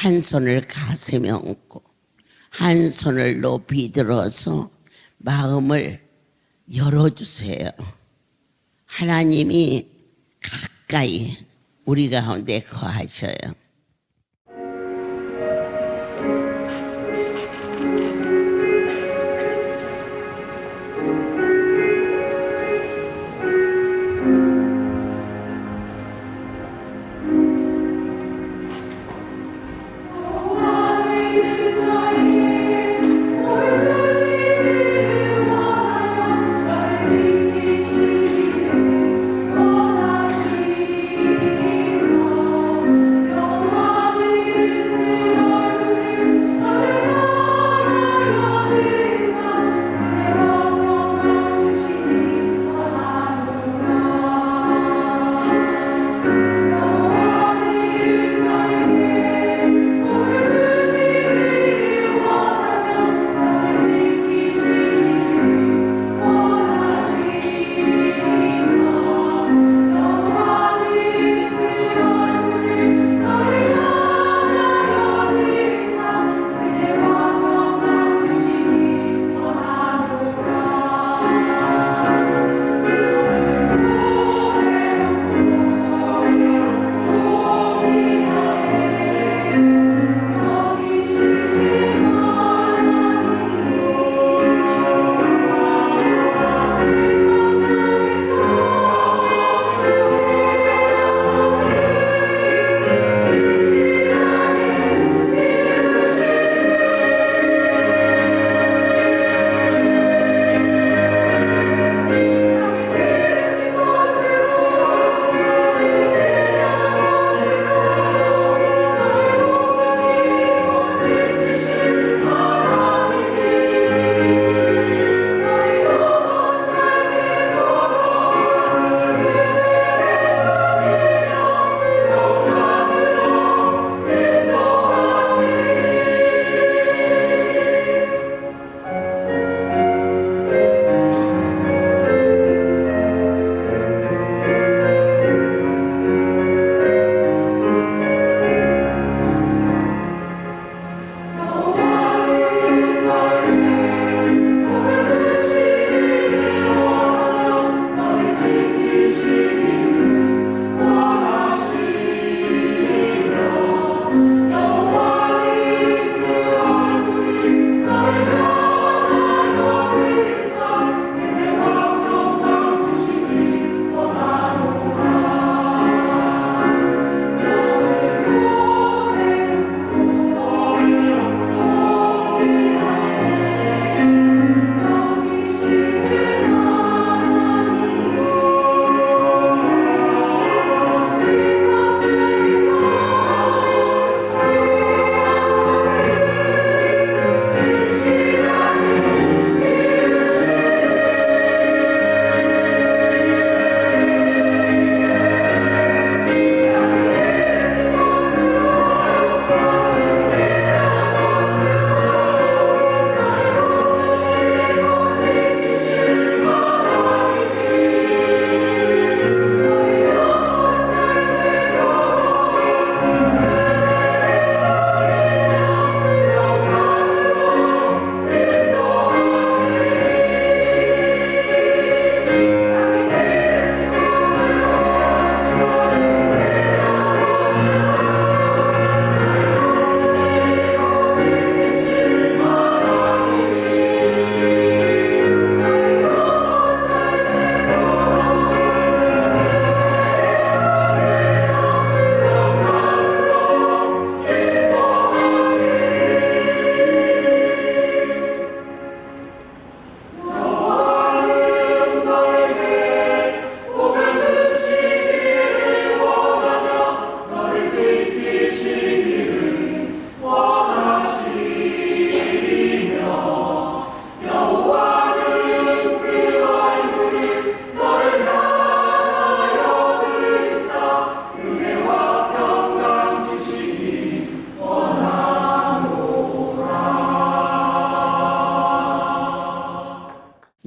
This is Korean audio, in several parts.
한 손을 가슴에 얹고 한 손을 높이 들어서 마음을 열어주세요. 하나님이 가까이 우리 가운데 거하셔요.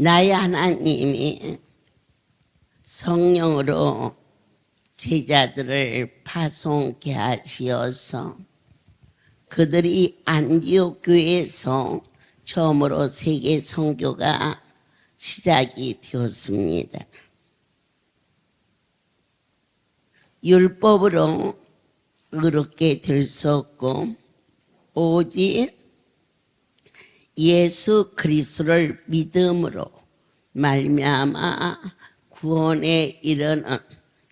나의 하나님이 성령으로 제자들을 파송케 하시어서 그들이 안디옥 교회에서 처음으로 세계 선교가 시작이 되었습니다. 율법으로 의롭게 될 수 없고 오직 예수 그리스도를 믿음으로 말미암아 구원에 이르는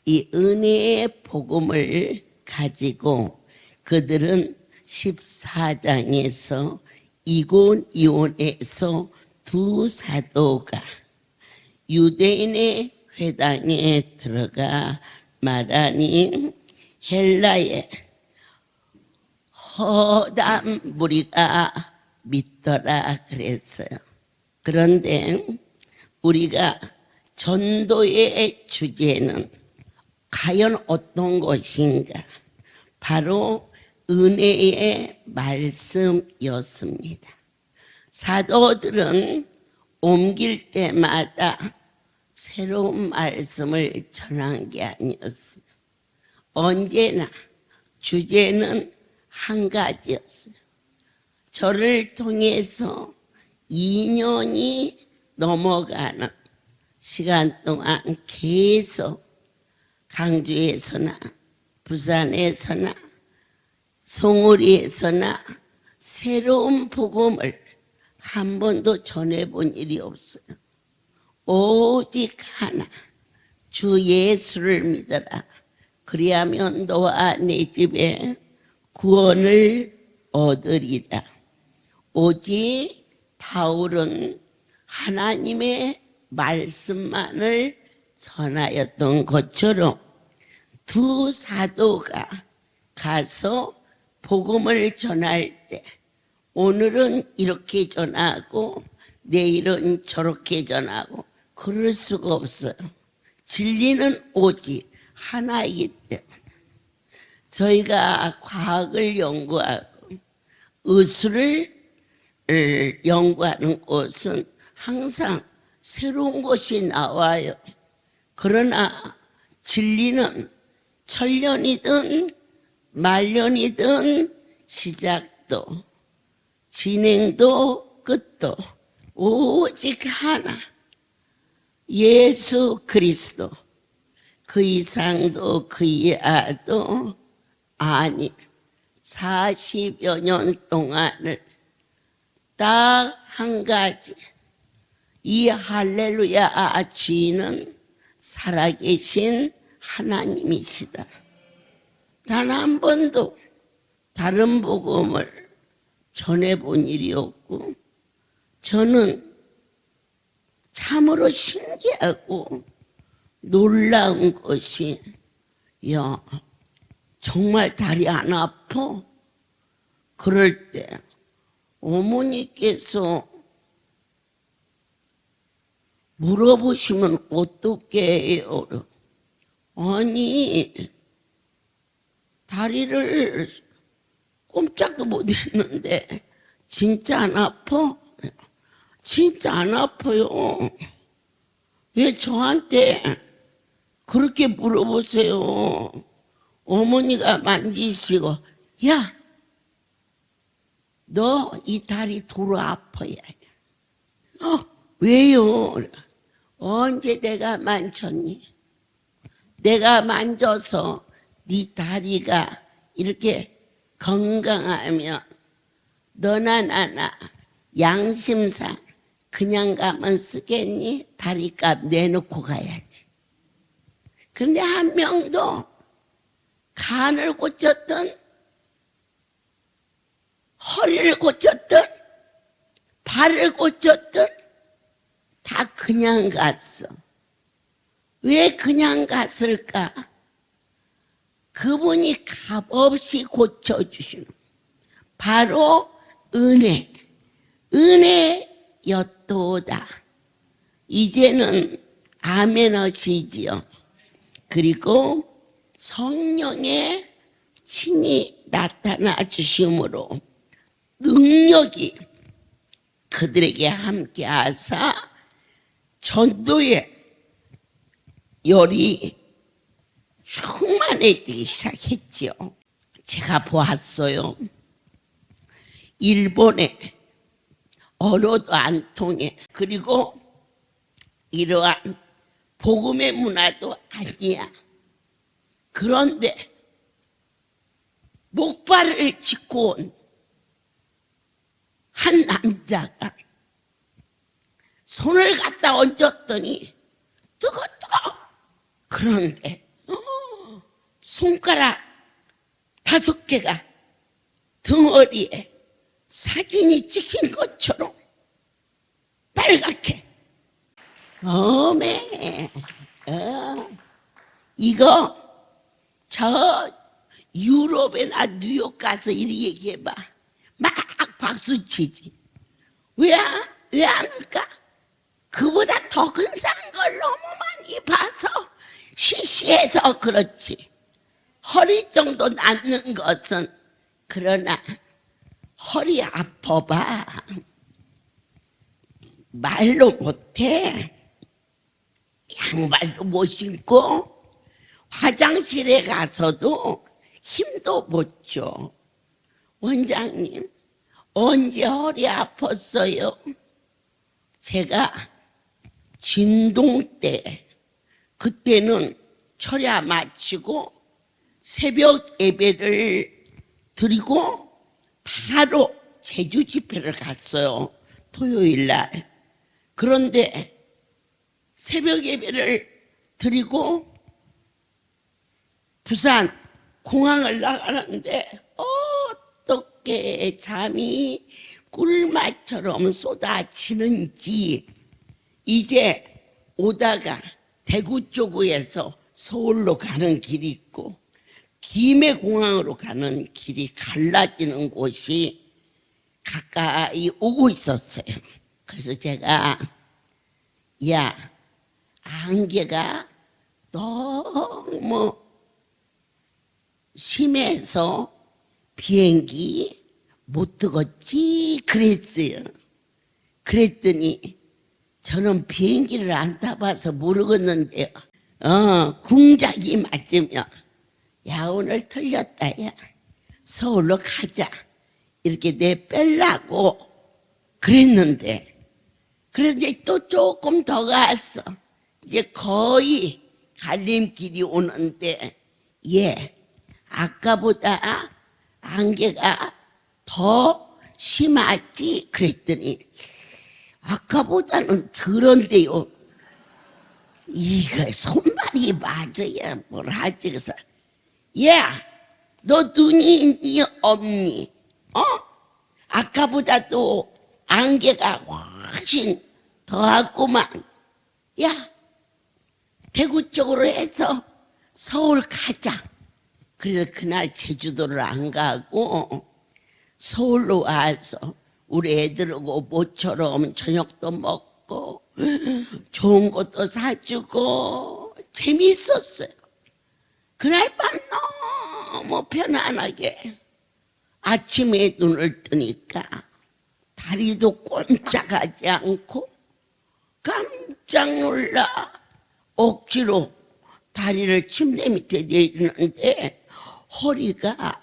이 은혜의 복음을 가지고 그들은 14장에서 이곤이온에서 두 사도가 유대인의 회당에 들어가 말하니 헬라의 허담 무리가 믿더라 그랬어요. 그런데 우리가 전도의 주제는 과연 어떤 것인가? 바로 은혜의 말씀이었습니다. 사도들은 옮길 때마다 새로운 말씀을 전한 게 아니었어요. 언제나 주제는 한 가지였어요. 저를 통해서 2년이 넘어가는 시간 동안 계속 강주에서나 부산에서나 송우리에서나 새로운 복음을 한 번도 전해본 일이 없어요. 오직 하나, 주 예수를 믿어라. 그리하면 너와 내 집에 구원을 얻으리라. 오직 바울은 하나님의 말씀만을 전하였던 것처럼 두 사도가 가서 복음을 전할 때 오늘은 이렇게 전하고 내일은 저렇게 전하고 그럴 수가 없어요. 진리는 오직 하나이기 때문에 저희가 과학을 연구하고 의술을 연구하는 곳은 항상 새로운 것이 나와요. 그러나 진리는 천년이든 말년이든 시작도 진행도 끝도 오직 하나, 예수 그리스도. 그 이상도 그 이하도 아니 40여 년 동안을 딱 한 가지, 이 할렐루야 주인은 살아계신 하나님이시다. 단 한 번도 다른 복음을 전해본 일이 없고 저는 참으로 신기하고 놀라운 것이 야 정말 다리 안 아파? 그럴 때 어머니께서 물어보시면 어떻게 해요? 아니 다리를 꼼짝도 못했는데 진짜 안 아파? 진짜 안 아파요. 왜 저한테 그렇게 물어보세요? 어머니가 만지시고 야, 너 이 다리 도로 아파야. 왜요? 언제 내가 만졌니? 내가 만져서 네 다리가 이렇게 건강하면 너나 나나 양심상 그냥 가면 쓰겠니? 다리값 내놓고 가야지. 그런데 한 명도 간을 고쳤든 허리를 고쳤든 발을 고쳤든 다 그냥 갔어. 왜 그냥 갔을까? 그분이 값없이 고쳐주시는 바로 은혜였도다. 이제는 아멘 하시지요. 그리고 성령의 신이 나타나 주심으로 능력이 그들에게 함께 하사 전도의 열이 충만해지기 시작했지요. 제가 보았어요. 일본에 언어도 안 통해. 그리고 이러한 복음의 문화도 아니야. 그런데 목발을 짚고 온 한 남자가 손을 갖다 얹었더니 뜨거. 그런데 손가락 5개가 덩어리에 사진이 찍힌 것처럼 빨갛게. 어메, 이거 저 유럽이나 뉴욕 가서 이리 얘기해봐. 막 박수치지. 왜 안 할까? 그보다 더 근사한 걸 너무 많이 봐서 시시해서 그렇지. 허리 정도 낫는 것은. 그러나 허리 아파봐 말로 못해. 양말도 못 신고 화장실에 가서도 힘도 못 줘. 원장님, 언제 허리 아팠어요? 제가 진동 때, 그때는 철야 마치고 새벽 예배를 드리고 바로 제주 집회를 갔어요. 토요일 날. 그런데 새벽 예배를 드리고 부산 공항을 나가는데 어떻게 잠이 꿀맛처럼 쏟아지는지. 이제 오다가 대구 쪽에서 서울로 가는 길이 있고 김해공항으로 가는 길이 갈라지는 곳이 가까이 오고 있었어요. 그래서 제가 야, 안개가 너무 심해서 비행기 못 뜨겠지 그랬어요. 그랬더니 저는 비행기를 안 타봐서 모르겠는데요. 궁작이 맞으면 야, 오늘 틀렸다. 야, 서울로 가자. 이렇게 내빼려고 그랬는데, 그래서 이제 또 조금 더 갔어. 이제 거의 갈림길이 오는데, 아까보다 안개가 더 심하지? 그랬더니, 아까보다는 덜한데요. 이거 손발이 맞아야 뭘 하지? 그래서 야, 너 눈이 있니 없니? 아까보다도 안개가 훨씬 더하구만. 야, 대구 쪽으로 해서 서울 가자. 그래서 그날 제주도를 안 가고 서울로 와서 우리 애들하고 모처럼 저녁도 먹고 좋은 것도 사주고 재미있었어요. 그날 밤 너무 편안하게 아침에 눈을 뜨니까 다리도 꼼짝하지 않고 깜짝 놀라 억지로 다리를 침대 밑에 내리는데 허리가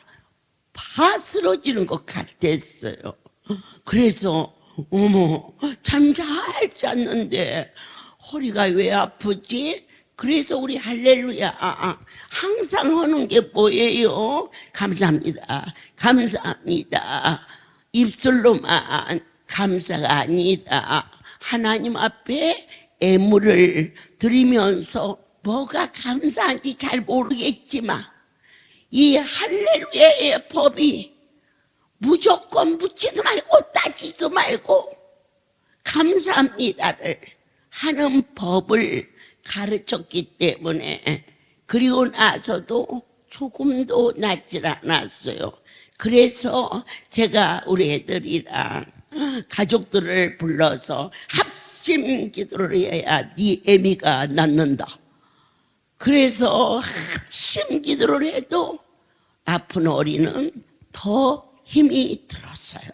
파스러지는 것 같았어요. 그래서 어머, 잠 잘 잤는데 허리가 왜 아프지? 그래서 우리 할렐루야 항상 하는 게 뭐예요? 감사합니다. 감사합니다. 입술로만 감사가 아니라 하나님 앞에 애물을 드리면서 뭐가 감사한지 잘 모르겠지만 이 할렐루야의 법이 무조건 묻지도 말고 따지도 말고 감사합니다를 하는 법을 가르쳤기 때문에 그리고 나서도 조금도 낫질 않았어요. 그래서 제가 우리 애들이랑 가족들을 불러서 합심 기도를 해야 네 애미가 낫는다. 그래서 합심 기도를 해도 아픈 어린은 더 힘이 들었어요.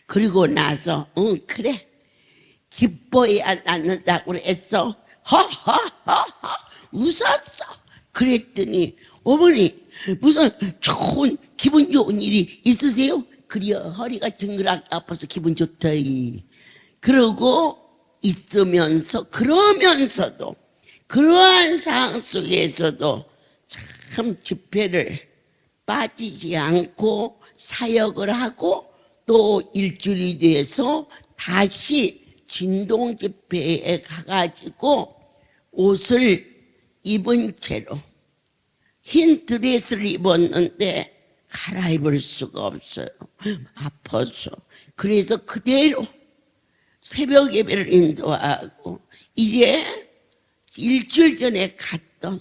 그리고 나서 그래 기뻐야 낫는다고 그랬어. 하하하하 웃었어. 그랬더니 어머니 무슨 기분 좋은 일이 있으세요? 그리어 허리가 징그럽게 아파서 기분 좋다. 그러고 있으면서 그러면서도 그러한 상황 속에서도 참 집회를 빠지지 않고 사역을 하고 또 일주일이 돼서 다시 진동 집회에 가가지고 옷을 입은 채로 흰 드레스를 입었는데 갈아입을 수가 없어요. 아파서. 그래서 그대로 새벽 예배를 인도하고 이제 일주일 전에 갔던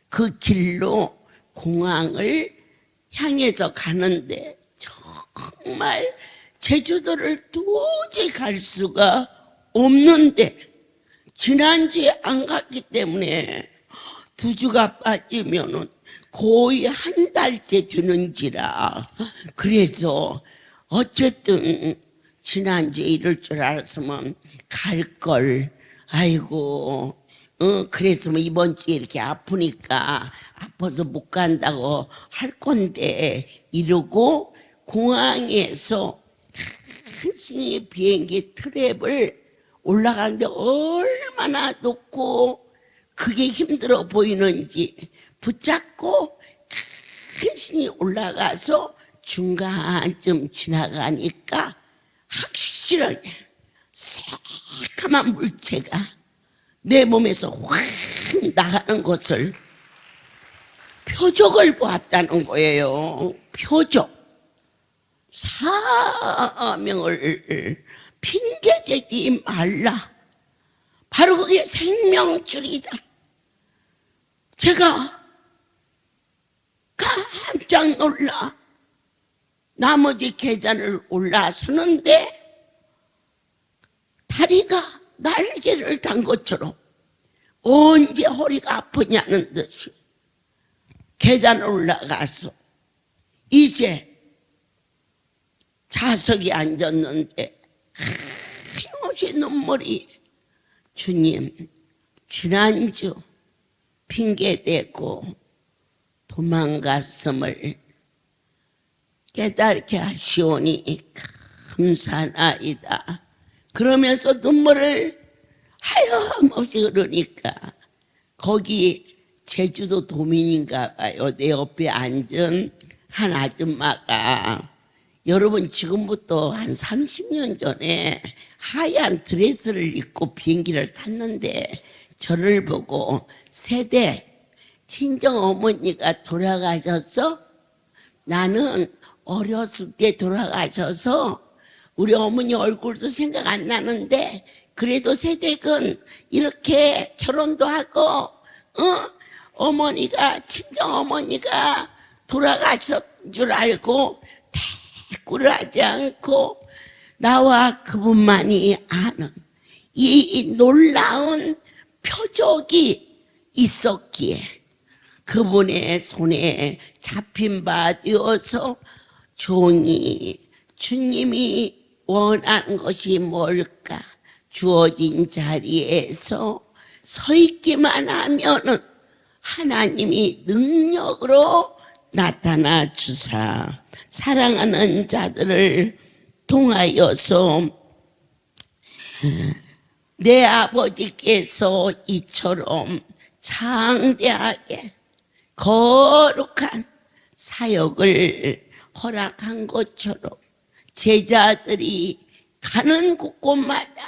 그 길로 공항을 향해서 가는데 정말 제주도를 도저히 갈 수가 없는데 지난주에 안 갔기 때문에 2주가 빠지면은 거의 한 달째 되는지라. 그래서 어쨌든 지난주에 이럴 줄 알았으면 갈걸. 아이고, 그랬으면 이번 주에 이렇게 아프니까 아파서 못 간다고 할 건데 이러고 공항에서 큰 비행기 트랩을 올라가는데 얼마나 높고 그게 힘들어 보이는지 붙잡고 간신히 올라가서 중간쯤 지나가니까 확실하게 새카만 물체가 내 몸에서 확 나가는 것을 표적을 보았다는 거예요. 표적. 사명을 핑계대지 말라. 바로 그게 생명줄이다. 제가 깜짝 놀라 나머지 계단을 올라서는데 다리가 날개를 단 것처럼 언제 허리가 아프냐는 듯이 계단을 올라가서 이제 좌석에 앉았는데 힘없이 눈물이 주님 지난주 핑계대고 도망갔음을 깨닫게 하시오니 감사나이다. 그러면서 눈물을 하염없이 흐르니까 거기 제주도 도민인가 봐요. 내 옆에 앉은 한 아줌마가 여러분 지금부터 한 30년 전에 하얀 드레스를 입고 비행기를 탔는데 저를 보고 세대 친정 어머니가 돌아가셔서 나는 어렸을 때 돌아가셔서 우리 어머니 얼굴도 생각 안 나는데 그래도 세댁은 이렇게 결혼도 하고 어머니가 친정 어머니가 돌아가셨던 줄 알고 대꾸를 하지 않고 나와 그분만이 아는 이 놀라운 표적이 있었기에 그분의 손에 잡힌 바 되어서 종이 주님이 원하는 것이 뭘까 주어진 자리에서 서 있기만 하면은 하나님이 능력으로 나타나 주사 사랑하는 자들을 통하여서 내 아버지께서 이처럼 장대하게 거룩한 사역을 허락한 것처럼 제자들이 가는 곳곳마다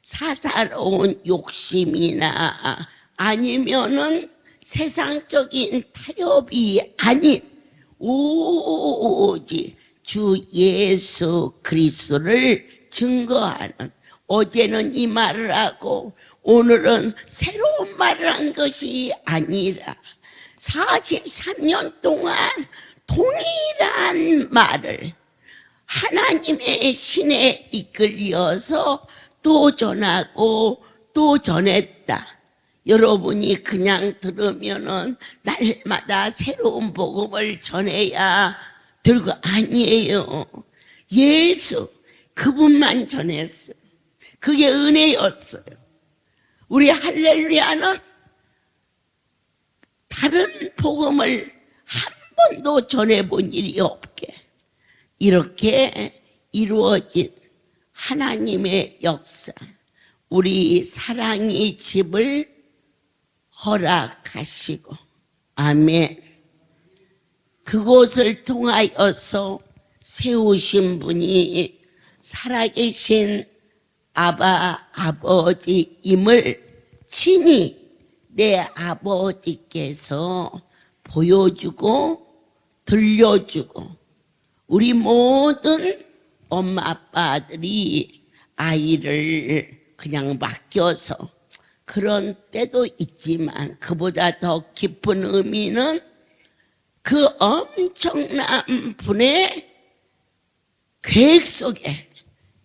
사사로운 욕심이나 아니면은 세상적인 타협이 아닌 오직 주 예수 그리스도를 증거하는 어제는 이 말을 하고 오늘은 새로운 말을 한 것이 아니라 43년 동안 동일한 말을 하나님의 신에 이끌려서 또 전하고 또 전했다. 여러분이 그냥 들으면은 날마다 새로운 복음을 전해야 될 거 아니에요. 예수 그분만 전했어요. 그게 은혜였어요. 우리 할렐루야는 다른 복음을 한 번도 전해본 일이 없게 이렇게 이루어진 하나님의 역사, 우리 사랑의 집을 허락하시고, 아멘. 그곳을 통하여서 세우신 분이 살아계신 아버지임을 친히 내 아버지께서 보여주고 들려주고, 우리 모든 엄마 아빠들이 아이를 그냥 맡겨서 그런 때도 있지만, 그보다 더 깊은 의미는 그 엄청난 분의 계획 속에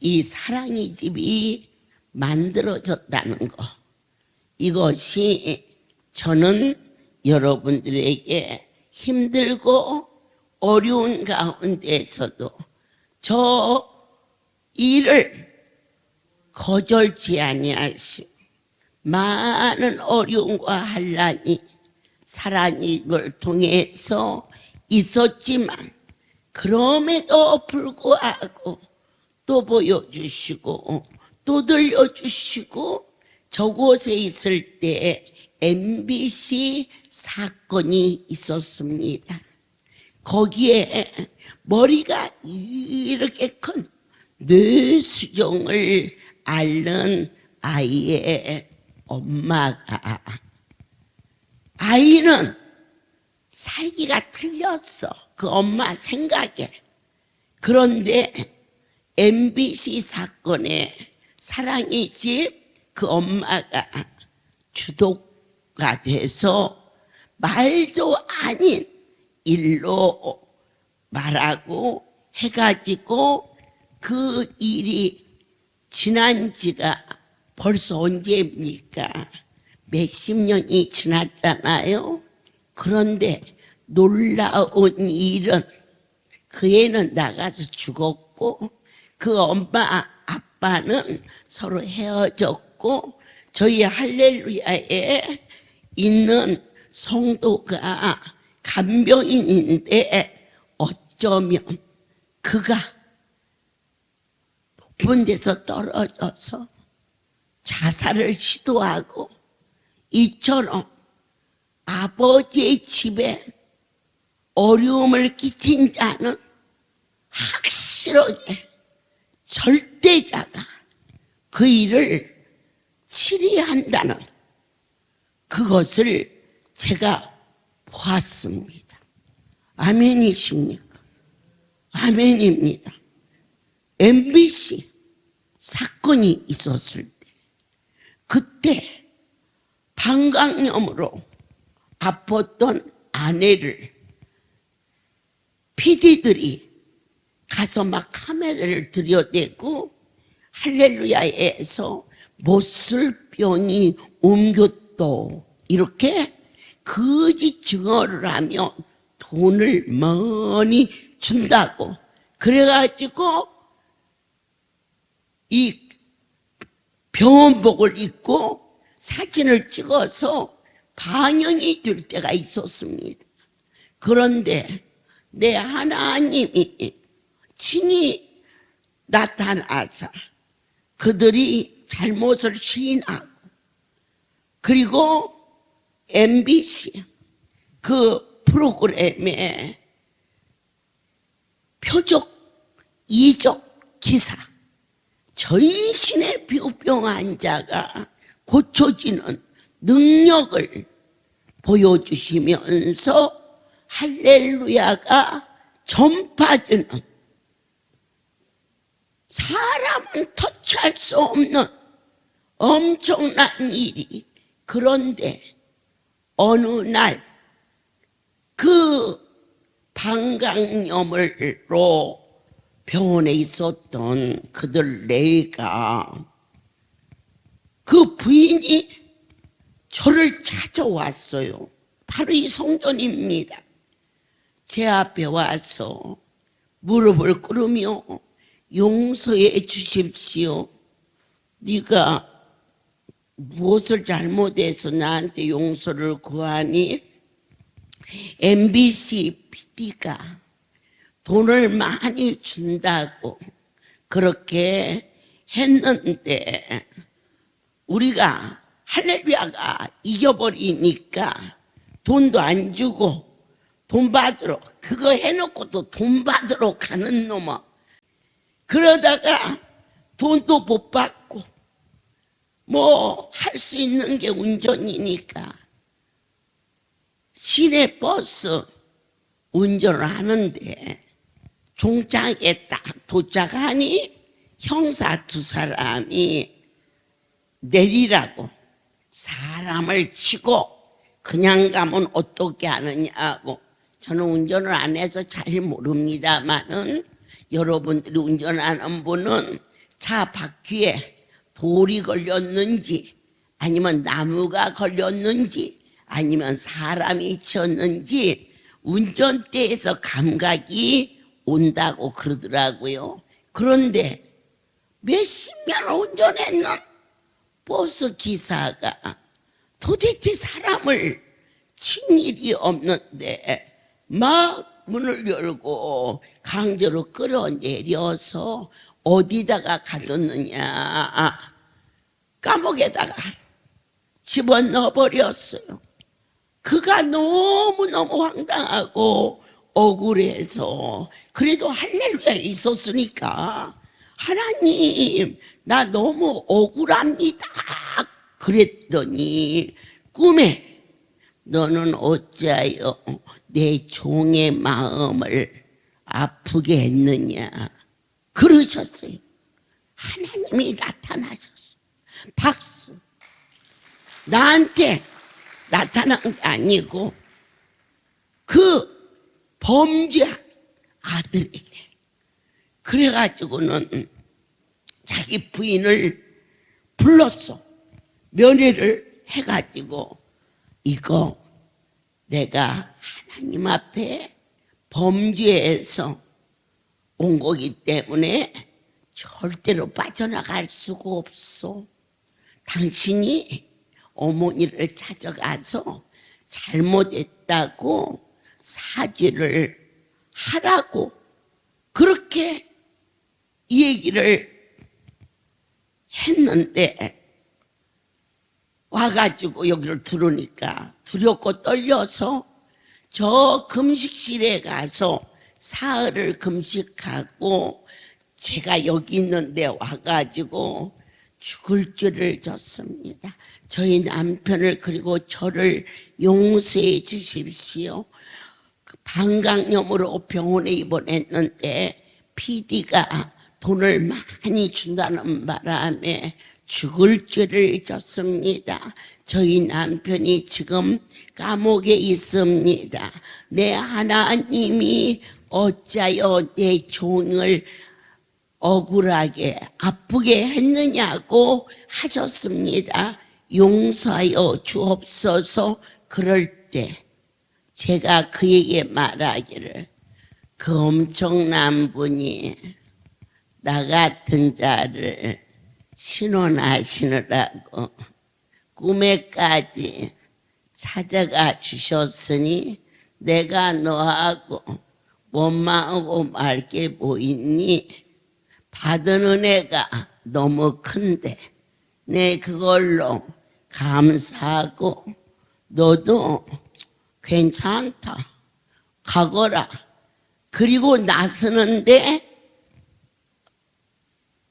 이 사랑의 집이 만들어졌다는 것, 이것이 저는 여러분들에게 힘들고 어려운 가운데서도 저 일을 거절치 아니하시고, 많은 어려움과 환난이 사랑을 통해서 있었지만 그럼에도 불구하고 또 보여주시고 또 들려주시고, 저곳에 있을 때 MBC 사건이 있었습니다. 거기에 머리가 이렇게 큰 뇌수종을 앓는 아이의 엄마가, 아이는 살기가 틀렸어, 그 엄마 생각에. 그런데 MBC 사건에 사랑의 집 그 엄마가 주도가 돼서 말도 아닌 일로 말하고 해가지고 그 일이 지난 지가 벌써 언제입니까? 몇십 년이 지났잖아요. 그런데 놀라운 일은 그 애는 나가서 죽었고, 그 엄마 아빠는 서로 헤어졌고, 저희 할렐루야에 있는 성도가 간병인인데 어쩌면 그가 높은 데서 떨어져서 자살을 시도하고, 이처럼 아버지의 집에 어려움을 끼친 자는 확실하게 절대자가 그 일을 치리한다는 그것을 제가 보았습니다. 아멘이십니까? 아멘입니다. MBC 사건이 있었을 때, 그때 방광염으로 아팠던 아내를 PD들이 가서 막 카메라를 들여대고 할렐루야에서 못쓸 병이 옮겼다, 이렇게 거짓 증언을 하면 돈을 많이 준다고 그래가지고 이 병원복을 입고 사진을 찍어서 반영이 될 때가 있었습니다. 그런데 내 하나님이 친히 나타나서 그들이 잘못을 시인하고, 그리고 MBC 그 프로그램에 표적 이적 기사, 전신의 병 환자가 고쳐지는 능력을 보여주시면서 할렐루야가 전파되는, 사람은 터치할 수 없는 엄청난 일이. 그런데 어느 날 그 방광염으로 병원에 있었던 그들 내가, 그 부인이 저를 찾아왔어요. 바로 이 성전입니다. 제 앞에 와서 무릎을 꿇으며 용서해 주십시오. 네가 무엇을 잘못해서 나한테 용서를 구하니? MBC PD가 돈을 많이 준다고 그렇게 했는데 우리가 할렐루야가 이겨버리니까 돈도 안 주고 돈 받으러 그거 해놓고 또 돈 받으러 가는 놈아. 그러다가 돈도 못 받고 뭐 할 수 있는 게 운전이니까 시내 버스 운전을 하는데 종착에 딱 도착하니 형사 두 사람이 내리라고 사람을 치고 그냥 가면 어떻게 하느냐고. 저는 운전을 안 해서 잘 모릅니다만은 여러분들이 운전하는 분은 차 바퀴에 돌이 걸렸는지 아니면 나무가 걸렸는지 아니면 사람이 치였는지 운전대에서 감각이 온다고 그러더라고요. 그런데 몇십 년을 운전했는 버스 기사가 도대체 사람을 친 일이 없는데 막 문을 열고 강제로 끌어내려서 어디다가 가뒀느냐, 감옥에다가 집어넣어 버렸어요. 그가 너무너무 황당하고 억울해서 그래도 할렐루야 있었으니까 하나님 나 너무 억울합니다 그랬더니 꿈에 너는 어찌하여 내 종의 마음을 아프게 했느냐 그러셨어요. 하나님이 나타나셨어요. 박수. 나한테 나타난 게 아니고 그 범죄한 아들에게. 그래가지고는 자기 부인을 불렀어. 면회를 해가지고 이거 내가 하나님 앞에 범죄해서 온 거기 때문에 절대로 빠져나갈 수가 없어. 당신이 어머니를 찾아가서 잘못했다고 사죄를 하라고 그렇게 얘기를 했는데 와가지고 여기를 들으니까 두렵고 떨려서 저 금식실에 가서 사흘을 금식하고 제가 여기 있는데 와가지고 죽을 죄를 졌습니다. 저희 남편을 그리고 저를 용서해 주십시오. 방광염으로 병원에 입원했는데 PD가 돈을 많이 준다는 바람에 죽을 죄를 졌습니다. 저희 남편이 지금 감옥에 있습니다. 내 하나님이 어찌하여 내 종을 억울하게 아프게 했느냐고 하셨습니다. 용서하여 주옵소서. 그럴 때 제가 그에게 말하기를 그 엄청난 분이 나 같은 자를 신원하시느라고 꿈에까지 찾아가 주셨으니 내가 너하고 원망하고 맑게 보이니 받은 은혜가 너무 큰데 내 그걸로 감사하고 너도 괜찮다 가거라. 그리고 나서는데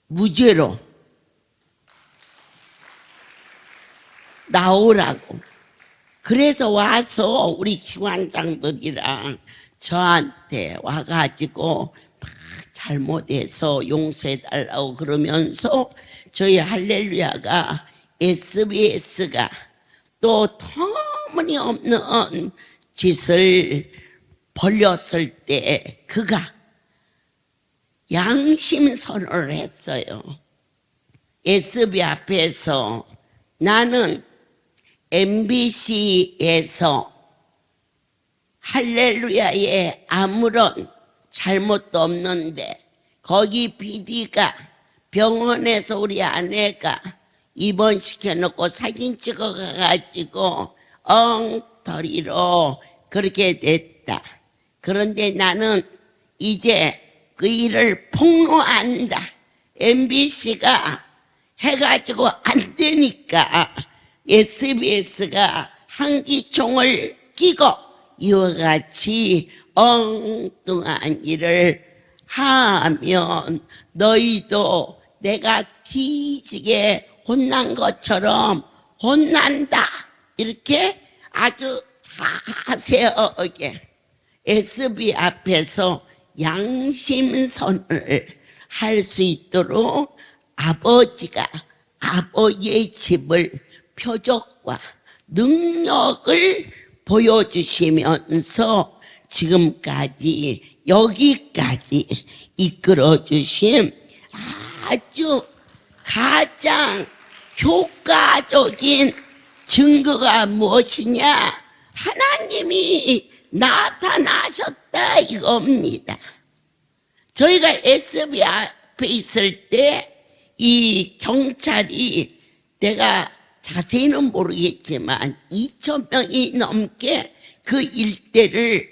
무죄로 나오라고. 그래서 와서 우리 기관장들이랑 저한테 와가지고 막 잘못해서 용서해달라고 그러면서 저희 할렐루야가 SBS가 또 터무니없는 짓을 벌였을 때 그가 양심선언을 했어요. SB 앞에서 나는 MBC에서 할렐루야에 아무런 잘못도 없는데 거기 PD가 병원에서 우리 아내가 입원시켜놓고 사진 찍어가가지고 엉터리로 그렇게 됐다. 그런데 나는 이제 그 일을 폭로한다. MBC가 해가지고 안 되니까 SBS가 한기총을 끼고 이와 같이 엉뚱한 일을 하면 너희도 내가 뒤지게 혼난 것처럼 혼난다. 이렇게 아주 자세하게 SB 앞에서 양심선을 할 수 있도록 아버지가 아버지의 집을 표적과 능력을 보여주시면서 지금까지 여기까지 이끌어주신 아주 가장 효과적인 증거가 무엇이냐? 하나님이 나타나셨다 이겁니다. 저희가 SB 앞에 있을 때 이 경찰이 내가 자세히는 모르겠지만 2,000명이 넘게 그 일대를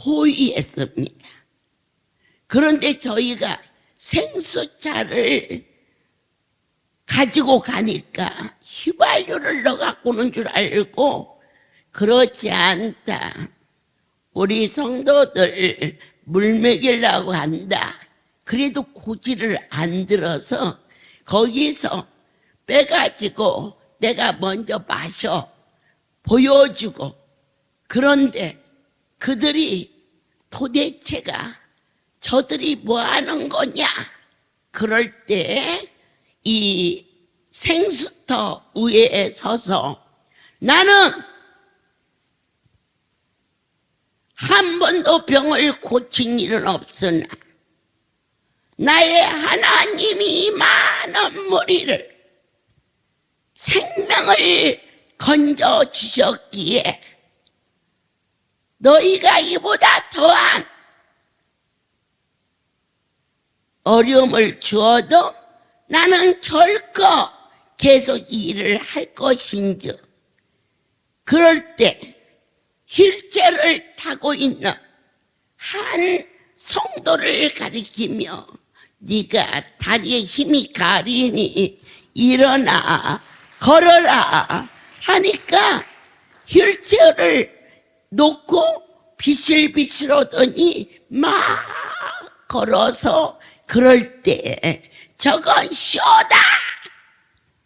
호위했습니다. 그런데 저희가 생수차를 가지고 가니까 휘발유를 넣어갖고 오는 줄 알고 그렇지 않다. 우리 성도들 물 먹이려고 한다. 그래도 고지를 안 들어서 거기서 빼가지고 내가 먼저 마셔 보여주고 그런데 그들이 도대체가 저들이 뭐 하는 거냐? 그럴 때 이 생수터 위에 서서 나는 한 번도 병을 고친 일은 없으나 나의 하나님이 많은 무리를 생명을 건져 주셨기에 너희가 이보다 더한 어려움을 주어도 나는 결코 계속 이 일을 할 것인즉 그럴 때 휠체어를 타고 있는 한 성도를 가리키며 네가 다리에 힘이 가리니 일어나 걸어라 하니까 휠체어를 놓고 비실비실 오더니 막 걸어서 그럴 때 저건 쇼다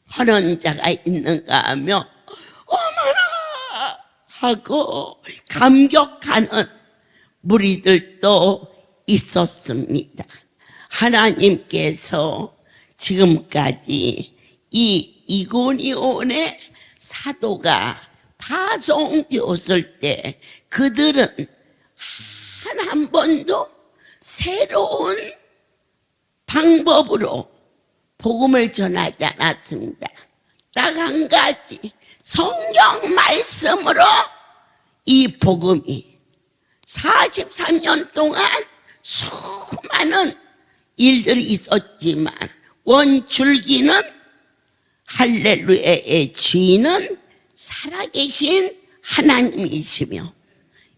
하는 자가 있는가 하며 어머나 하고 감격하는 무리들도 있었습니다. 하나님께서 지금까지 이 이고니온의 사도가 파송되었을 때 그들은 한 번도 새로운 방법으로 복음을 전하지 않았습니다. 딱 한 가지 성경 말씀으로 이 복음이 43년 동안 수많은 일들이 있었지만 원줄기는 할렐루야의 주인은 살아계신 하나님이시며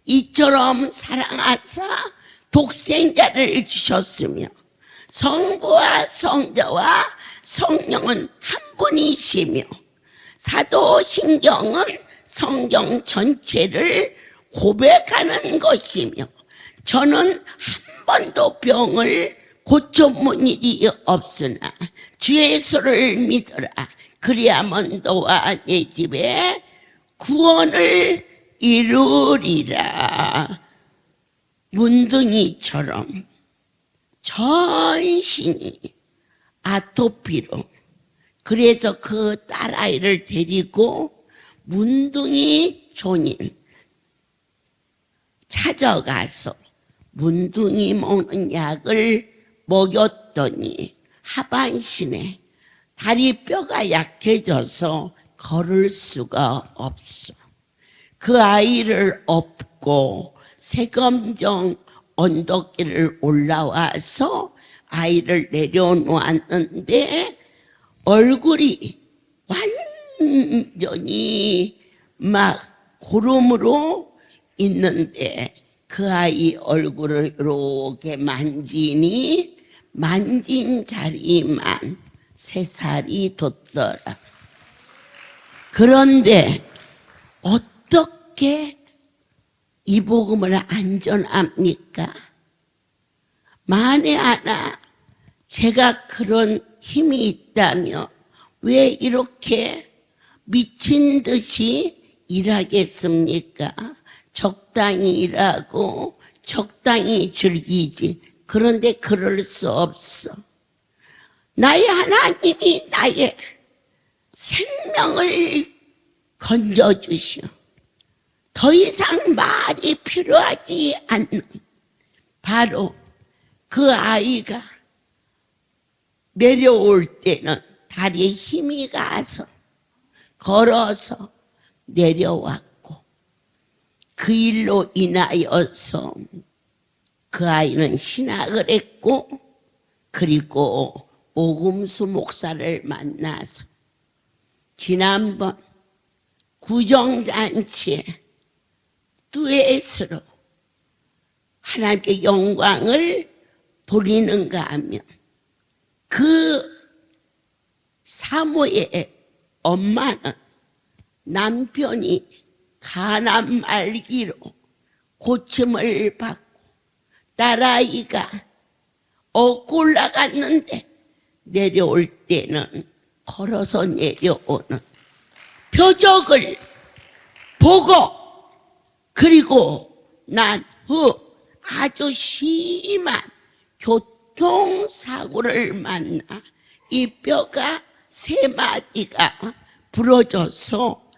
이처럼 사랑하사 독생자를 주셨으며 성부와 성자와 성령은 한 분이시며 사도신경은 성경 전체를 고백하는 것이며 저는 한 번도 병을 고쳐본 일이 없으나 주 예수를 믿어라 그리하면 너와 내 집에 구원을 이루리라. 문둥이처럼 전신이 아토피로 그래서 그 딸아이를 데리고 문둥이 종인 찾아가서 문둥이 먹는 약을 먹였더니 하반신에 다리 뼈가 약해져서 걸을 수가 없어. 그 아이를 업고 세검정 언덕길을 올라와서 아이를 내려놓았는데 얼굴이 완전히 막 고름으로 있는데 그 아이 얼굴을 이렇게 만지니 만진 자리만 3살이 돋더라. 그런데 어떻게 이 복음을 안전합니까? 만에 하나 제가 그런 힘이 있다면 왜 이렇게 미친 듯이 일하겠습니까? 적당히 일하고 적당히 즐기지. 그런데 그럴 수 없어. 나의 하나님이 나의 생명을 건져주시오. 더 이상 말이 필요하지 않는 바로 그 아이가 내려올 때는 다리에 힘이 가서 걸어서 내려왔고, 그 일로 인하여서 그 아이는 신학을 했고, 그리고 오금수 목사를 만나서 지난번 구정잔치에 듀엣으로 하나님께 영광을 돌리는가 하면 그 사모의 엄마는 남편이 간암 말기로 고침을 받고 딸아이가 얻고 올라갔는데 내려올 때는 걸어서 내려오는 표적을 보고, 그리고 난 후 아주 심한 교통사고를 만나 이 뼈가 3마디가 부러져서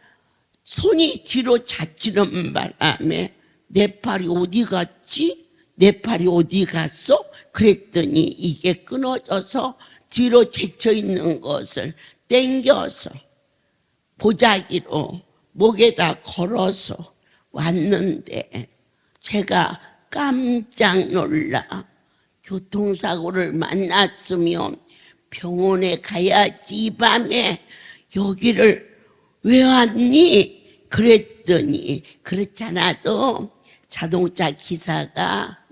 손이 뒤로 자치는 바람에 내 팔이 어디 갔지? 내 팔이 어디 갔어? 그랬더니 이게 끊어져서 뒤로 제쳐 있는 것을 당겨서 보자기로 목에다 걸어서 왔는데 제가 깜짝 놀라 교통사고를 만났으면 병원에 가야지, 이 밤에 여기를 왜 왔니? 그랬더니 그렇잖아도 자동차 기사가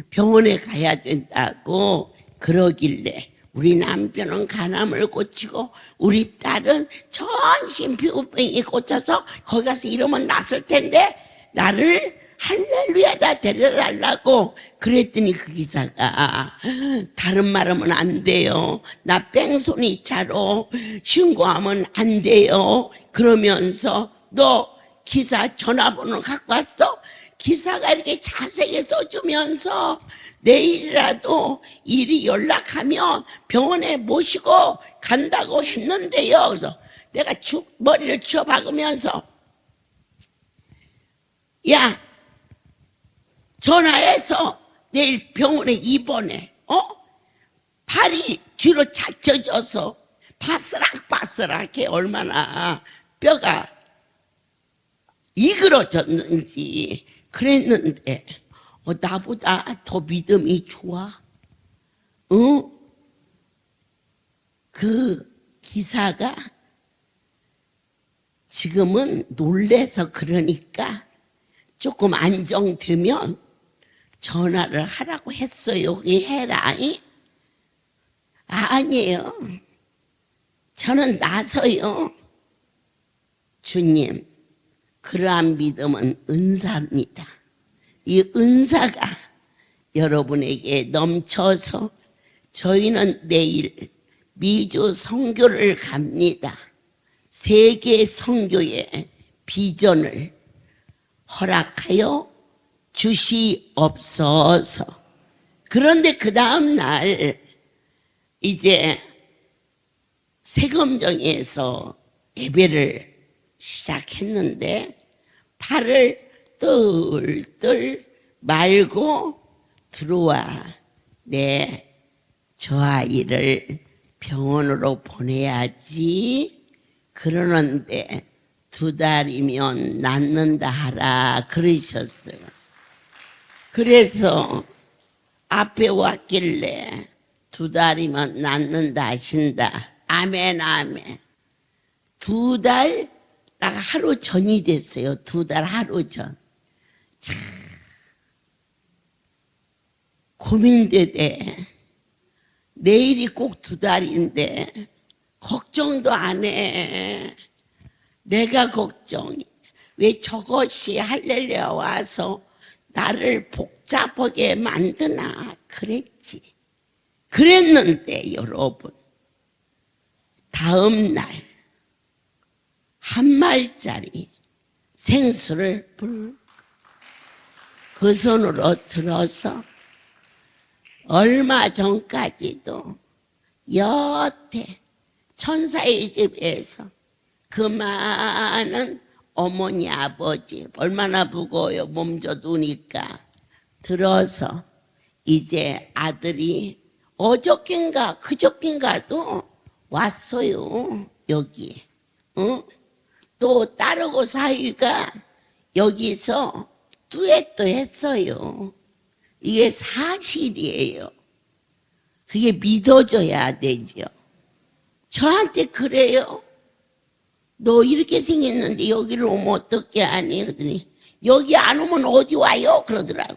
병원에 가야 된다고 그러길래 우리 남편은 간암을 고치고 우리 딸은 전신피부병이 고쳐서 거기 가서 이러면 낫을 텐데 나를 할렐루야다 데려달라고 그랬더니 그 기사가 다른 말 하면 안 돼요. 나 뺑소니 차로 신고하면 안 돼요. 그러면서 너 기사 전화번호 갖고 왔어? 기사가 이렇게 자세히 써주면서 내일이라도 일이 연락하면 병원에 모시고 간다고 했는데요. 그래서 내가 머리를 치워박으면서 야, 전화해서 내일 병원에 입원해. 팔이 뒤로 찾쳐져서 바스락바스락해. 얼마나 뼈가 이그러졌는지. 그랬는데 나보다 더 믿음이 좋아. 그 기사가 지금은 놀래서 그러니까 조금 안정되면 전화를 하라고 했어요. 해라. 아니에요. 저는 나서요. 주님, 그러한 믿음은 은사입니다. 이 은사가 여러분에게 넘쳐서 저희는 내일 미주 선교를 갑니다. 세계 선교의 비전을 허락하여 주시옵소서. 그런데 그 다음 날 이제 세검정에서 예배를 시작했는데 팔을 뜰뜰 말고 들어와. 네, 저 아이를 병원으로 보내야지. 그러는데 2달이면 낫는다 하라 그러셨어요. 그래서 앞에 왔길래 2달이면 낫는다 하신다. 아멘 아멘. 2달 딱 하루 전이 됐어요. 2달 하루 전. 참 고민되대. 내일이 꼭 2달인데 걱정도 안 해. 내가 걱정해. 왜 저것이 할렐루야 와서 나를 복잡하게 만드나 그랬지. 그랬는데 여러분, 다음 날 한 말짜리 생수를 그 손으로 들어서 얼마 전까지도 여태 천사의 집에서 그 많은 어머니 아버지 얼마나 무거워요. 몸져 누니까 들어서 이제 아들이 어저께인가 그저께인가도 왔어요. 여기 또 딸하고 사위가 여기서 듀엣도 했어요. 이게 사실이에요. 그게 믿어져야 되죠. 저한테 그래요. 너 이렇게 생겼는데 여기를 오면 어떻게 하니? 그러더니 여기 안 오면 어디 와요? 그러더라고.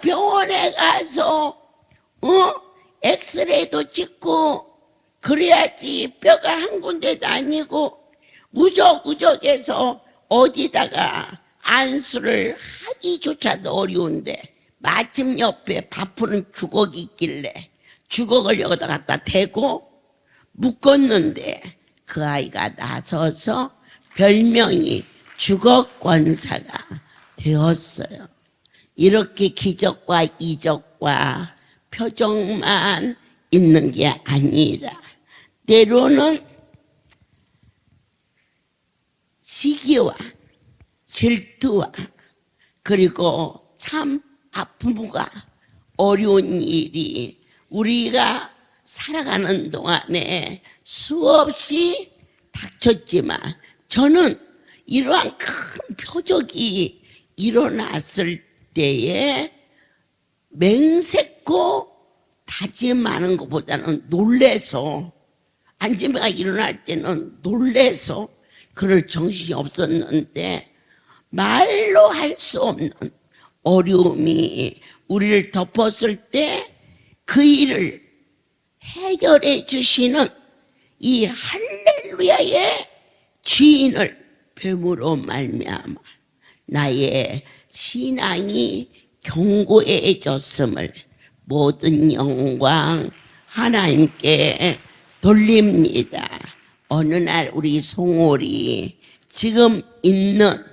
병원에 가서 엑스레이도 찍고 그래야지 뼈가 한 군데도 아니고 무적무적해서 어디다가 안수를 하기조차도 어려운데 마침 옆에 밥푸는 주걱이 있길래 주걱을 여기다 갖다 대고 묶었는데 그 아이가 나서서 별명이 주걱권사가 되었어요. 이렇게 기적과 이적과 표적만 있는 게 아니라 때로는 시기와 질투와 그리고 참 아픔과 어려운 일이 우리가 살아가는 동안에 수없이 닥쳤지만 저는 이러한 큰 표적이 일어났을 때에 맹세코 다짐하는 것보다는 놀래서 안지매가 일어날 때는 놀래서 그럴 정신이 없었는데 말로 할 수 없는 어려움이 우리를 덮었을 때 그 일을 해결해 주시는 이 할렐루야의 주인을 뱀으로 말미암아 나의 신앙이 견고해졌음을 모든 영광 하나님께 돌립니다. 어느 날 우리 송월이 지금 있는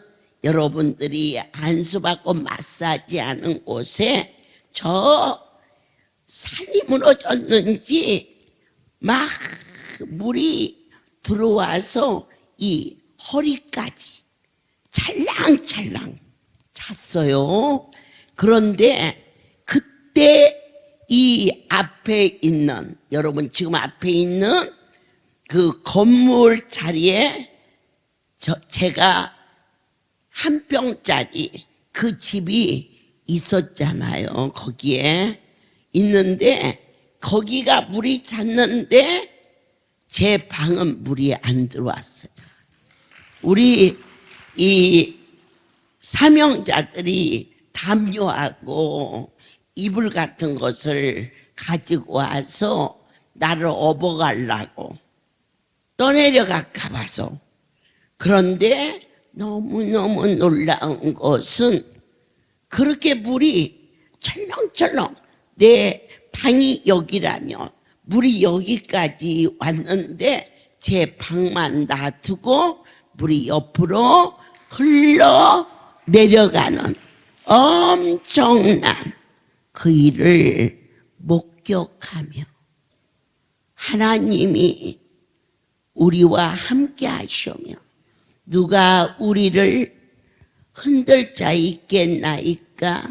여러분들이 안수받고 마사지하는 곳에 저 산이 무너졌는지 막 물이 들어와서 이 허리까지 찰랑찰랑 찼어요. 그런데 그때 이 앞에 있는 여러분 지금 앞에 있는 그 건물 자리에 제가 한 평짜리 그 집이 있었잖아요. 거기에 있는데 거기가 물이 찼는데 제 방은 물이 안 들어왔어요. 우리 이 사명자들이 담요하고 이불 같은 것을 가지고 와서 나를 업어가려고 떠내려갈까 봐서. 그런데 너무너무 놀라운 것은 그렇게 물이 철렁철렁 내 방이 여기라면 물이 여기까지 왔는데 제 방만 놔두고 물이 옆으로 흘러 내려가는 엄청난 그 일을 목격하며 하나님이 우리와 함께 하시며 누가 우리를 흔들 자 있겠나이까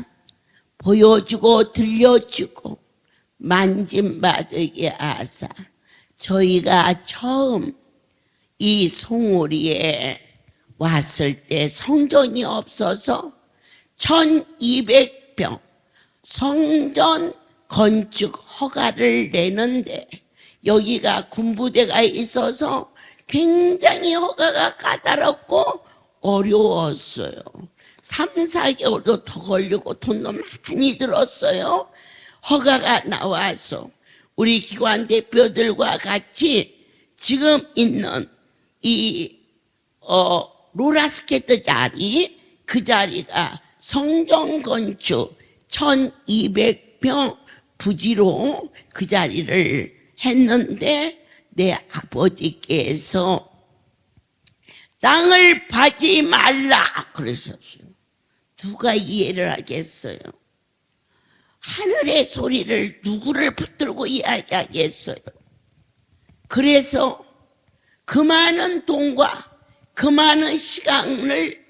보여주고 들려주고 만짐받게 하사 저희가 처음 이 송오리에 왔을 때 성전이 없어서 1200평 성전 건축 허가를 내는데 여기가 군부대가 있어서 굉장히 허가가 까다롭고 어려웠어요. 3, 4개월도 더 걸리고 돈도 많이 들었어요. 허가가 나와서 우리 기관 대표들과 같이 지금 있는 이 롤러스케이트 자리, 그 자리가 성전 건축 1200평 부지로 그 자리를 했는데 내 아버지께서 땅을 파지 말라 그러셨어요. 누가 이해를 하겠어요? 하늘의 소리를 누구를 붙들고 이야기하겠어요? 그래서 그 많은 돈과 그 많은 시간을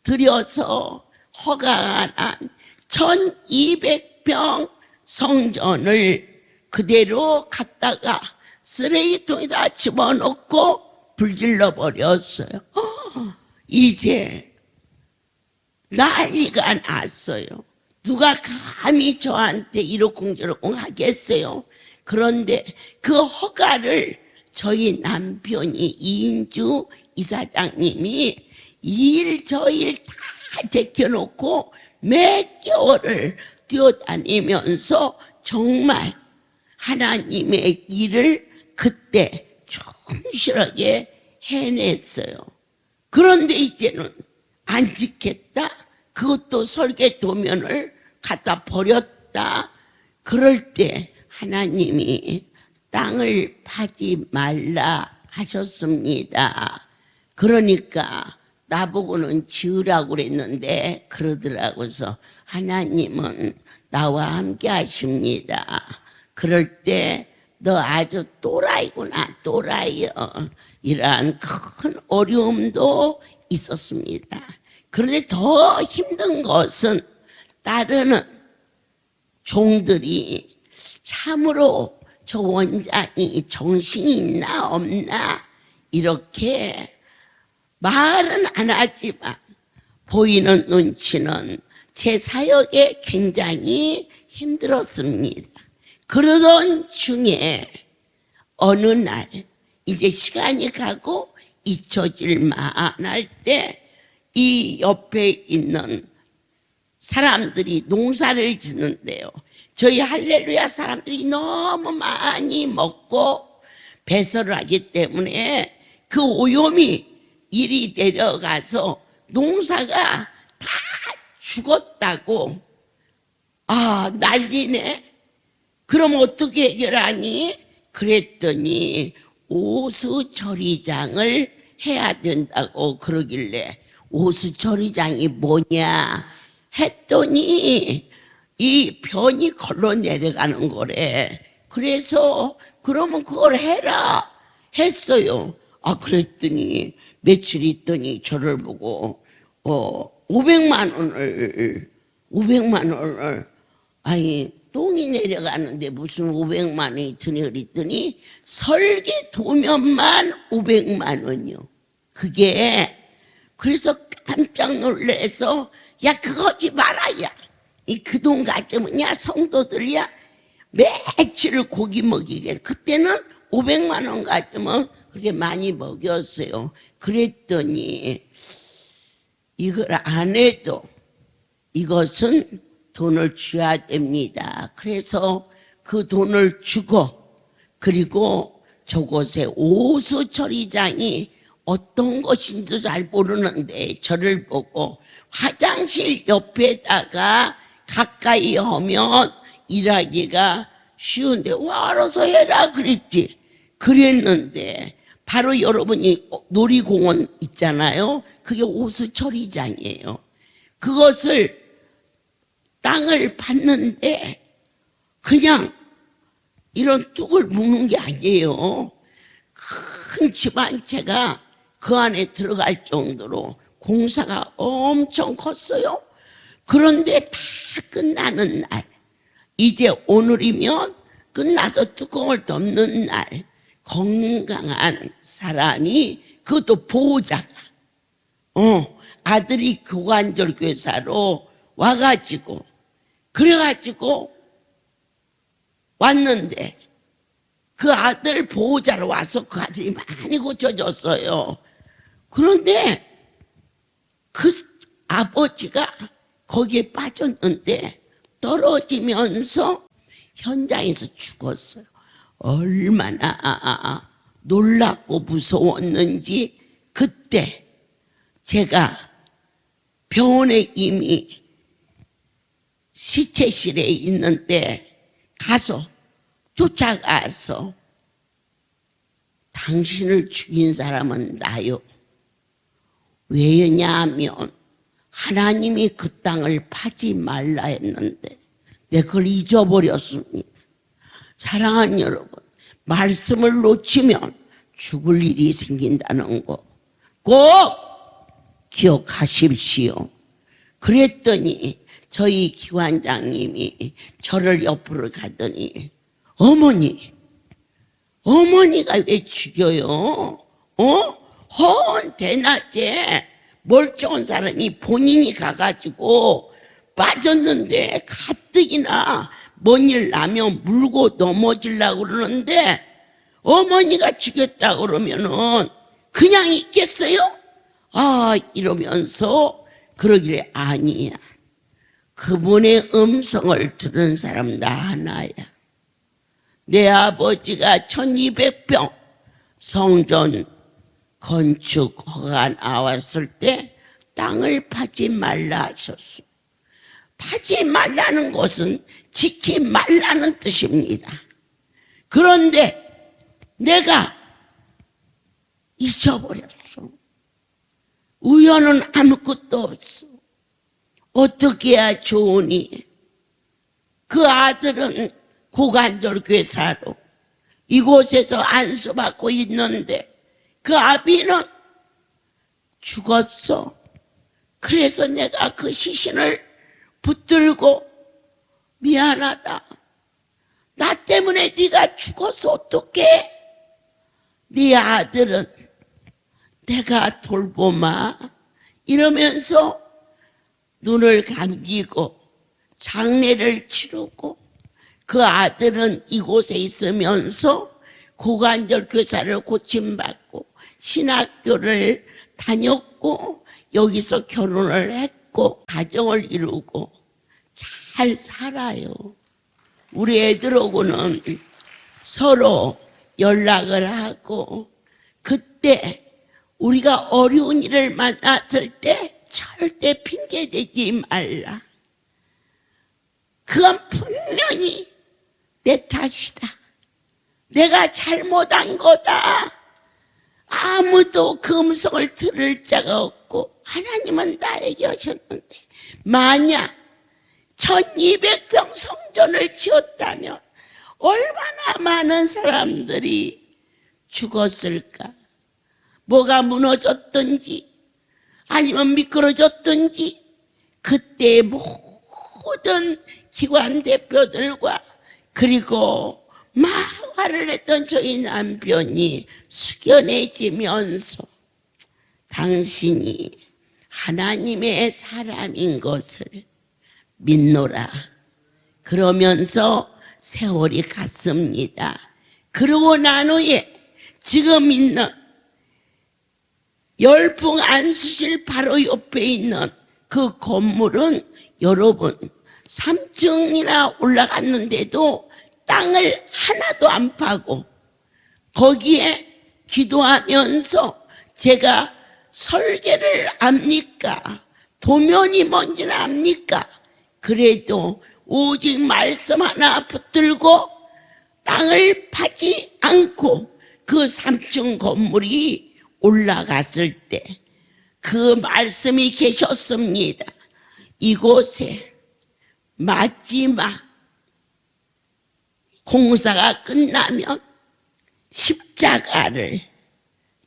들여서 허가가 난 1200평 성전을 그대로 갖다가 쓰레기통에다 집어넣고 불질러 버렸어요. 이제 난리가 났어요. 누가 감히 저한테 이러쿵저러쿵 하겠어요? 그런데 그 허가를 저희 남편이 이인주 이사장님이 이 일 저 일 다 제껴놓고 몇 개월을 뛰어다니면서 정말 하나님의 일을 그때 충실하게 해냈어요. 그런데 이제는 안 지켰다? 그것도 설계 도면을 갖다 버렸다? 그럴 때 하나님이 땅을 파지 말라 하셨습니다. 그러니까 나보고는 지으라고 그랬는데 그러더라고서 하나님은 나와 함께 하십니다. 그럴 때 너 아주 또라이구나 또라이요. 이러한 큰 어려움도 있었습니다. 그런데 더 힘든 것은 따르는 종들이 참으로 저 원장이 정신이 있나 없나 이렇게 말은 안 하지만 보이는 눈치는 제 사역에 굉장히 힘들었습니다. 그러던 중에 어느 날 이제 시간이 가고 잊혀질만 할 때 이 옆에 있는 사람들이 농사를 짓는데요. 저희 할렐루야 사람들이 너무 많이 먹고 배설을 하기 때문에 그 오염이 이리 내려가서 농사가 다 죽었다고. 아, 난리네. 그럼 어떻게 해결하니? 그랬더니 오수처리장을 해야 된다고 그러길래 오수처리장이 뭐냐 했더니 이 변이 걸러 내려가는 거래. 그래서 그러면 그걸 해라 했어요. 아, 그랬더니 며칠 있더니 저를 보고 500만 원을 아니 똥이 내려가는데 무슨 500만 원이 드니 그랬더니 설계 도면만 500만 원이요. 그게 그래서 깜짝 놀라서 야 그거 하지 마라. 야 그 돈 가지면야 성도들이야 며칠 고기 먹이게. 그때는 500만 원 가지면 그게 많이 먹였어요. 그랬더니 이걸 안 해도 이것은 돈을 줘야 됩니다. 그래서 그 돈을 주고 그리고 저곳에 오수처리장이 어떤 것인지 잘 모르는데 저를 보고 화장실 옆에다가 가까이 하면 일하기가 쉬운데 와 알아서 해라 그랬지. 그랬는데 바로 여러분이 놀이공원 있잖아요. 그게 오수처리장이에요. 그것을 땅을 팠는데 그냥 이런 뚝을 묶는 게 아니에요. 큰 집 한 채가 그 안에 들어갈 정도로 공사가 엄청 컸어요. 그런데 다 끝나는 날, 이제 오늘이면 끝나서 뚜껑을 덮는 날, 건강한 사람이 그것도 보호자가 아들이 교관절 교사로 와가지고 그래가지고 왔는데 그 아들 보호자로 와서 그 아들이 많이 고쳐졌어요. 그런데 그 아버지가 거기에 빠졌는데 떨어지면서 현장에서 죽었어요. 얼마나 놀랍고 무서웠는지. 그때 제가 병원에 이미 시체실에 있는데 가서 쫓아가서 당신을 죽인 사람은 나요. 왜냐하면 하나님이 그 땅을 파지 말라 했는데 내가 그걸 잊어버렸습니다. 사랑하는 여러분, 말씀을 놓치면 죽을 일이 생긴다는 거 꼭 기억하십시오. 그랬더니 저희 기관장님이 저를 옆으로 가더니 어머니가 왜 죽여요? 허언 대낮에 멀쩡한 사람이 본인이 가가지고 빠졌는데 가뜩이나 뭔 일 나면 물고 넘어지려고 그러는데 어머니가 죽였다 그러면은 그냥 있겠어요? 이러면서 그러길래 아니야. 그분의 음성을 들은 사람 나 하나야. 내 아버지가 1200평 성전 건축 허가 나왔을 때 땅을 파지 말라 하셨어. 파지 말라는 것은 짓지 말라는 뜻입니다. 그런데 내가 잊어버렸어. 우연은 아무것도 없어. 어떻게 해야 좋으니? 그 아들은 고관절 괴사로 이곳에서 안수받고 있는데 그 아비는 죽었어. 그래서 내가 그 시신을 붙들고 미안하다. 나 때문에 네가 죽어서 어떡해? 네 아들은 내가 돌보마 이러면서 눈을 감기고 장례를 치르고 그 아들은 이곳에 있으면서 고관절 괴사를 고침받고 신학교를 다녔고 여기서 결혼을 했고 가정을 이루고 잘 살아요. 우리 애들하고는 서로 연락을 하고 그때 우리가 어려운 일을 만났을 때 절대 핑계대지 말라. 그건 분명히 내 탓이다. 내가 잘못한 거다. 아무도 그 음성을 들을 자가 없고 하나님은 나에게 하셨는데 만약 1200평 성전을 지었다면 얼마나 많은 사람들이 죽었을까? 뭐가 무너졌든지 아니면 미끄러졌든지 그때 모든 기관 대표들과 그리고 막 화를 냈던 저희 남편이 숙연해지면서 당신이 하나님의 사람인 것을 믿노라 그러면서 세월이 갔습니다. 그러고 난 후에 지금 있는 열풍 안수실 바로 옆에 있는 그 건물은 여러분 3층이나 올라갔는데도 땅을 하나도 안 파고 거기에 기도하면서 제가 설계를 압니까? 도면이 뭔지는 압니까? 그래도 오직 말씀 하나 붙들고 땅을 파지 않고 그 3층 건물이 올라갔을 때 그 말씀이 계셨습니다. 이곳에 마지막 공사가 끝나면 십자가를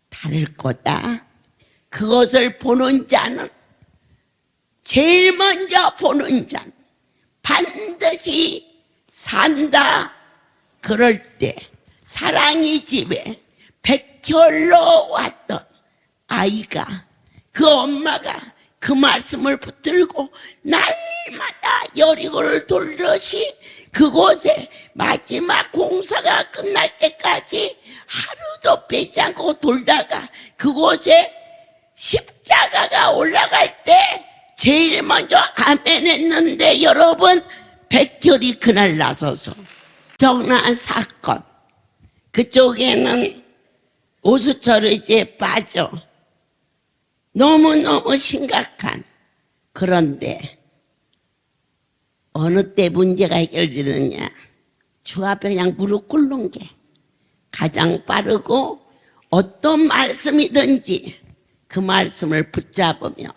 달을 거다. 그것을 보는 자는 제일 먼저 보는 자는 반드시 산다. 그럴 때 사랑이 집에 백혈로 왔던 아이가 그 엄마가 그 말씀을 붙들고 날마다 여리고를 돌듯이 그곳에 마지막 공사가 끝날 때까지 하루도 빼지 않고 돌다가 그곳에 십자가가 올라갈 때 제일 먼저 아멘 했는데 여러분, 백혈이 그날 나서서 정난 사건, 그쪽에는 오수철의지에 빠져 너무너무 심각한. 그런데 어느 때 문제가 해결되느냐, 주 앞에 그냥 무릎 꿇는 게 가장 빠르고, 어떤 말씀이든지 그 말씀을 붙잡으며,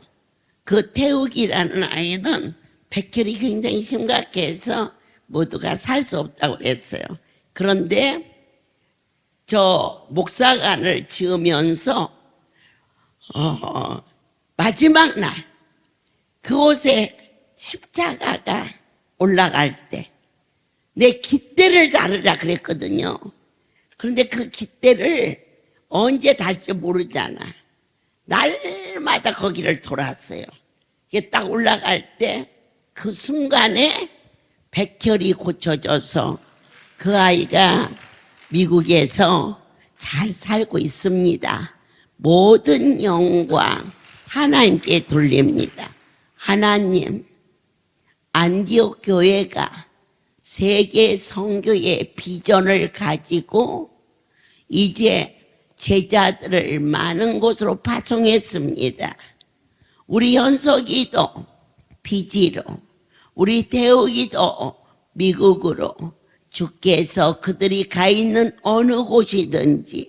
그 태욱이라는 아이는 백혈이 굉장히 심각해서 모두가 살 수 없다고 그랬어요. 그런데 저 목사관을 지으면서 마지막 날 그곳에 십자가가 올라갈 때 내 깃대를 다르라 그랬거든요. 그런데 그 깃대를 언제 달지 모르잖아. 날마다 거기를 돌았어요. 이게 딱 올라갈 때 그 순간에 백혈이 고쳐져서 그 아이가 미국에서 잘 살고 있습니다. 모든 영광 하나님께 돌립니다. 하나님, 안디옥 교회가 세계 선교의 비전을 가지고 이제 제자들을 많은 곳으로 파송했습니다. 우리 현석이도 피지로, 우리 태욱이도 미국으로, 주께서 그들이 가 있는 어느 곳이든지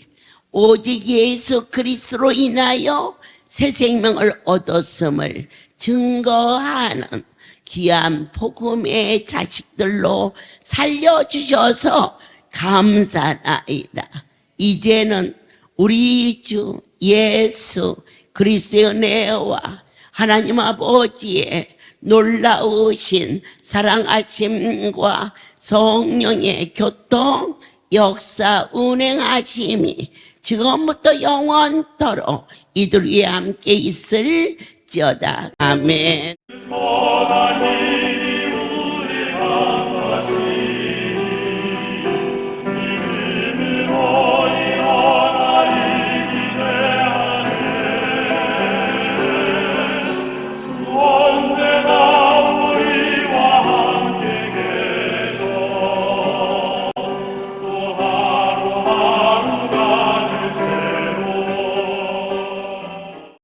오직 예수 그리스도로 인하여 새 생명을 얻었음을 증거하는 귀한 복음의 자식들로 살려주셔서 감사나이다. 이제는 우리 주 예수 그리스도의 은혜와 하나님 아버지의 놀라우신 사랑하심과 성령의 교통, 역사, 운행하심이 지금부터 영원토록 이들 위에 함께 있을지어다. 아멘.